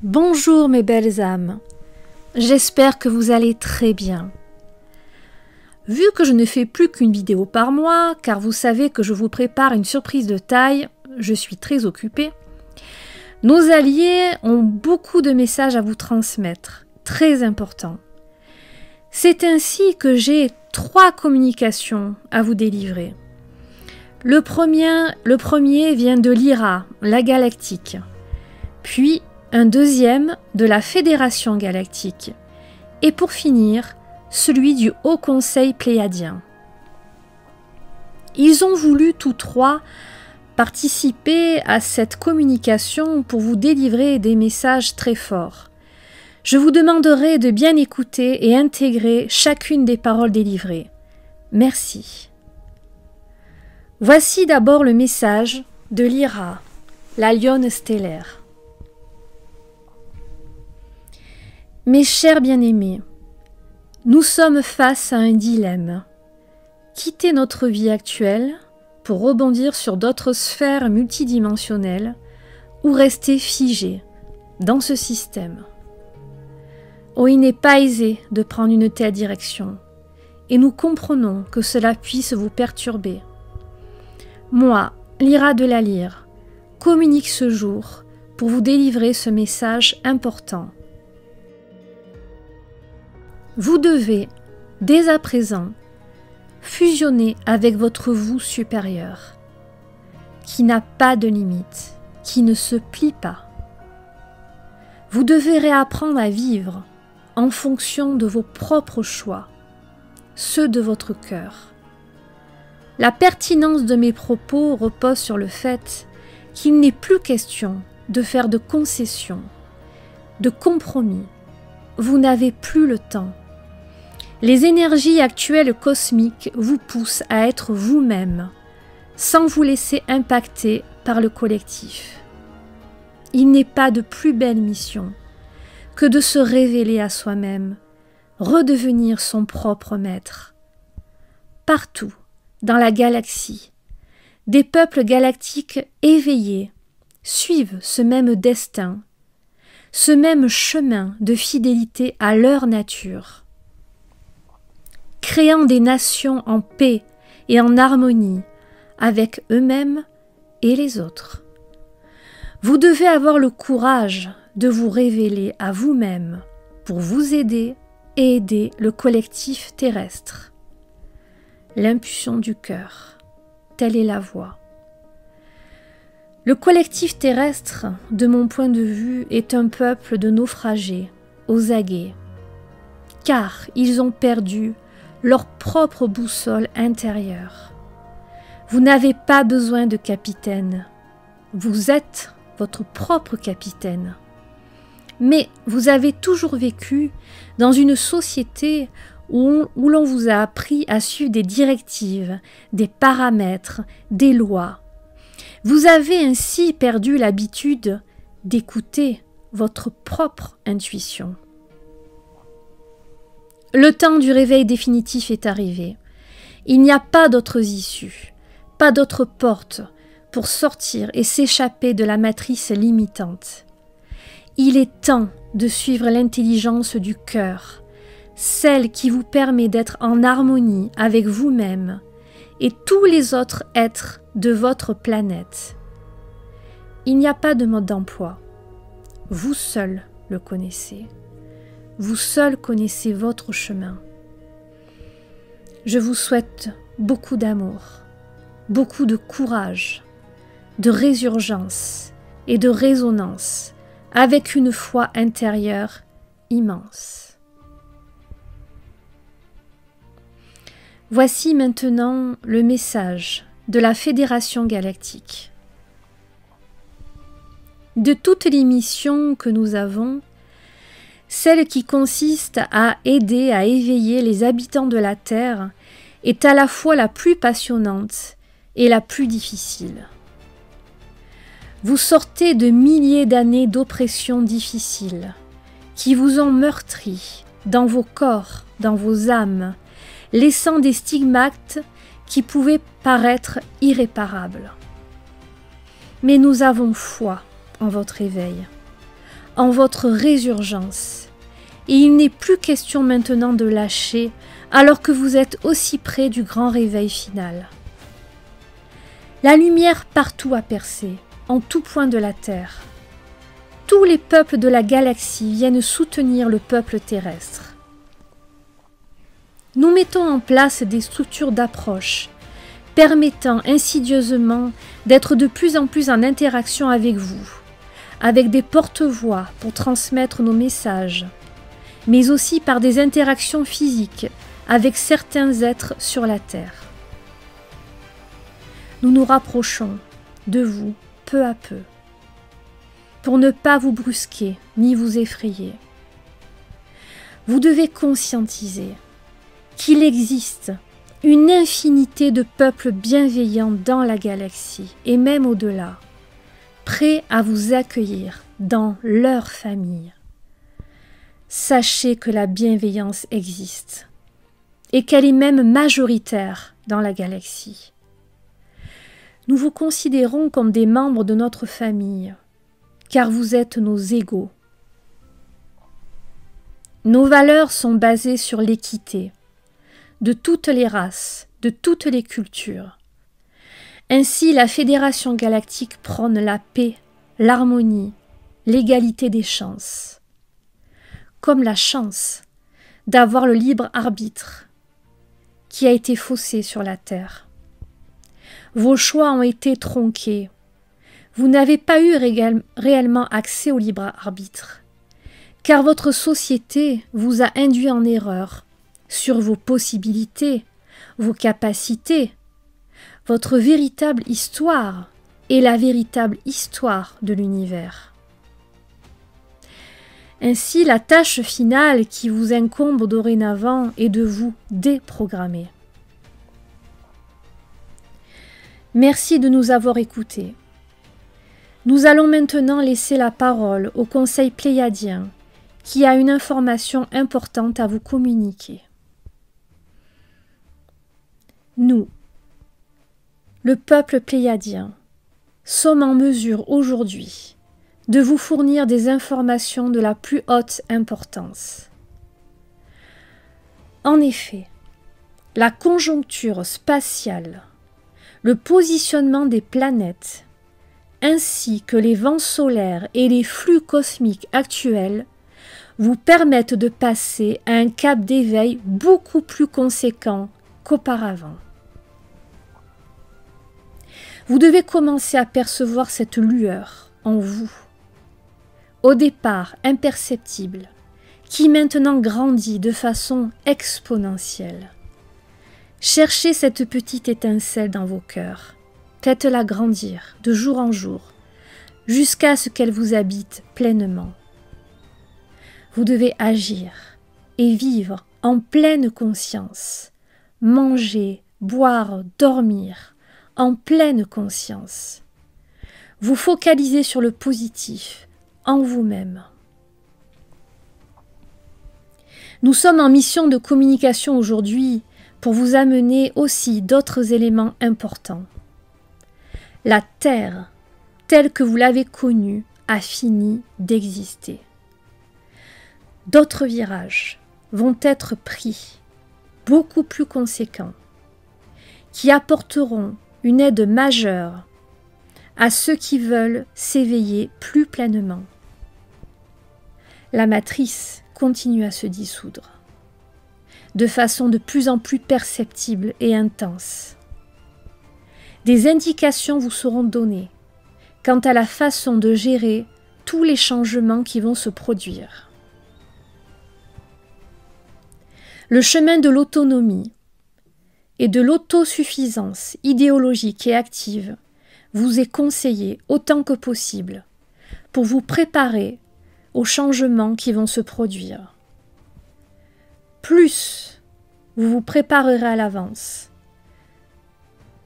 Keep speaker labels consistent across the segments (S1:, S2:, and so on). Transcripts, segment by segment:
S1: Bonjour mes belles âmes, j'espère que vous allez très bien. Vu que je ne fais plus qu'une vidéo par mois, car vous savez que je vous prépare une surprise de taille, je suis très occupée, nos alliés ont beaucoup de messages à vous transmettre, très importants. C'est ainsi que j'ai 3 communications à vous délivrer. Le premier vient de l'IRA, la galactique, puis un deuxième de la Fédération galactique, et pour finir, celui du Haut Conseil pléiadien. Ils ont voulu tous 3 participer à cette communication pour vous délivrer des messages très forts. Je vous demanderai de bien écouter et intégrer chacune des paroles délivrées. Merci. Voici d'abord le message de l'IRA, la lionne stellaire. Mes chers bien-aimés, nous sommes face à un dilemme. Quitter notre vie actuelle pour rebondir sur d'autres sphères multidimensionnelles ou rester figé dans ce système. Oh, il n'est pas aisé de prendre une telle direction et nous comprenons que cela puisse vous perturber. Moi, l'IRA de la lyre, communique ce jour pour vous délivrer ce message important. Vous devez, dès à présent, fusionner avec votre vous supérieur, qui n'a pas de limite, qui ne se plie pas. Vous devez réapprendre à vivre en fonction de vos propres choix, ceux de votre cœur. La pertinence de mes propos repose sur le fait qu'il n'est plus question de faire de concessions, de compromis. Vous n'avez plus le temps. Les énergies actuelles cosmiques vous poussent à être vous-même, sans vous laisser impacter par le collectif. Il n'est pas de plus belle mission que de se révéler à soi-même, redevenir son propre maître. Partout, dans la galaxie, des peuples galactiques éveillés suivent ce même destin, ce même chemin de fidélité à leur nature, créant des nations en paix et en harmonie avec eux-mêmes et les autres. Vous devez avoir le courage de vous révéler à vous-même pour vous aider et aider le collectif terrestre. L'impulsion du cœur, telle est la voie. Le collectif terrestre, de mon point de vue, est un peuple de naufragés, aux aguets, car ils ont perdu leur propre boussole intérieure. Vous n'avez pas besoin de capitaine. Vous êtes votre propre capitaine. Mais vous avez toujours vécu dans une société où l'on vous a appris à suivre des directives, des paramètres, des lois. Vous avez ainsi perdu l'habitude d'écouter votre propre intuition. Le temps du réveil définitif est arrivé. Il n'y a pas d'autres issues, pas d'autres portes pour sortir et s'échapper de la matrice limitante. Il est temps de suivre l'intelligence du cœur, celle qui vous permet d'être en harmonie avec vous-même et tous les autres êtres de votre planète. Il n'y a pas de mode d'emploi. Vous seul le connaissez. Vous seul connaissez votre chemin. Je vous souhaite beaucoup d'amour, beaucoup de courage, de résurgence et de résonance avec une foi intérieure immense. Voici maintenant le message de la Fédération galactique. De toutes les missions que nous avons, celle qui consiste à aider à éveiller les habitants de la Terre est à la fois la plus passionnante et la plus difficile. Vous sortez de milliers d'années d'oppression difficile qui vous ont meurtri dans vos corps, dans vos âmes, laissant des stigmates qui pouvaient paraître irréparables. Mais nous avons foi en votre éveil, en votre résurgence. Et il n'est plus question maintenant de lâcher alors que vous êtes aussi près du grand réveil final. La lumière partout a percé, en tout point de la terre. Tous les peuples de la galaxie viennent soutenir le peuple terrestre. Nous mettons en place des structures d'approche, permettant insidieusement d'être de plus en plus en interaction avec vous, avec des porte-voix pour transmettre nos messages, mais aussi par des interactions physiques avec certains êtres sur la Terre. Nous nous rapprochons de vous peu à peu, pour ne pas vous brusquer ni vous effrayer. Vous devez conscientiser qu'il existe une infinité de peuples bienveillants dans la galaxie et même au-delà, prêts à vous accueillir dans leur famille. Sachez que la bienveillance existe et qu'elle est même majoritaire dans la galaxie. Nous vous considérons comme des membres de notre famille, car vous êtes nos égaux. Nos valeurs sont basées sur l'équité, de toutes les races, de toutes les cultures. Ainsi, la Fédération galactique prône la paix, l'harmonie, l'égalité des chances. Comme la chance d'avoir le libre arbitre qui a été faussé sur la Terre. Vos choix ont été tronqués. Vous n'avez pas eu réellement accès au libre arbitre, car votre société vous a induit en erreur sur vos possibilités, vos capacités, votre véritable histoire et la véritable histoire de l'univers. Ainsi, la tâche finale qui vous incombe dorénavant est de vous déprogrammer. Merci de nous avoir écoutés. Nous allons maintenant laisser la parole au Conseil pléiadien qui a une information importante à vous communiquer. Nous, le peuple pléiadien, sommes en mesure aujourd'hui de vous fournir des informations de la plus haute importance. En effet, la conjoncture spatiale, le positionnement des planètes, ainsi que les vents solaires et les flux cosmiques actuels vous permettent de passer à un cap d'éveil beaucoup plus conséquent qu'auparavant. Vous devez commencer à percevoir cette lueur en vous, au départ imperceptible, qui maintenant grandit de façon exponentielle. Cherchez cette petite étincelle dans vos cœurs, faites-la grandir de jour en jour, jusqu'à ce qu'elle vous habite pleinement. Vous devez agir et vivre en pleine conscience, manger, boire, dormir, en pleine conscience. Vous focalisez sur le positif, en vous-même. Nous sommes en mission de communication aujourd'hui pour vous amener aussi d'autres éléments importants. La Terre, telle que vous l'avez connue, a fini d'exister. D'autres virages vont être pris, beaucoup plus conséquents, qui apporteront une aide majeure à ceux qui veulent s'éveiller plus pleinement. La matrice continue à se dissoudre, de façon de plus en plus perceptible et intense. Des indications vous seront données quant à la façon de gérer tous les changements qui vont se produire. Le chemin de l'autonomie et de l'autosuffisance idéologique et active vous est conseillé autant que possible pour vous préparer aux changements qui vont se produire. Plus vous vous préparerez à l'avance,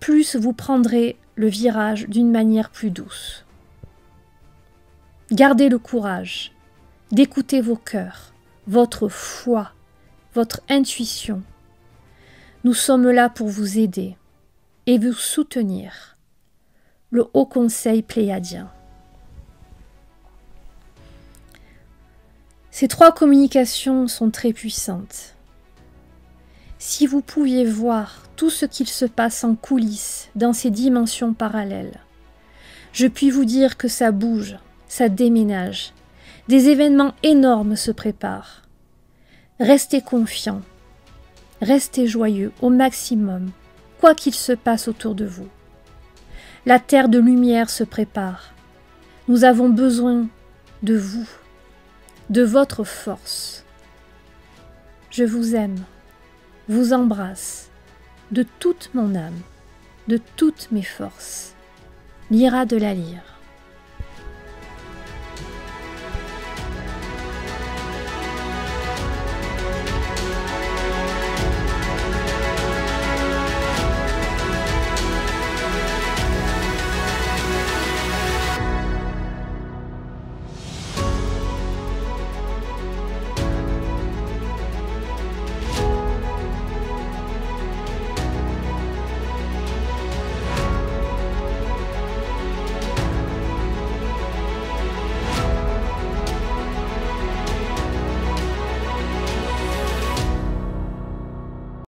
S1: plus vous prendrez le virage d'une manière plus douce. Gardez le courage d'écouter vos cœurs, votre foi, votre intuition. Nous sommes là pour vous aider et vous soutenir. Le Haut Conseil pléiadien. Ces 3 communications sont très puissantes. Si vous pouviez voir tout ce qu'il se passe en coulisses dans ces dimensions parallèles, je puis vous dire que ça bouge, ça déménage. Des événements énormes se préparent. Restez confiants, restez joyeux au maximum, quoi qu'il se passe autour de vous. La terre de lumière se prépare. Nous avons besoin de vous, de votre force. Je vous aime, vous embrasse, de toute mon âme, de toutes mes forces. Lyra de la Lyre.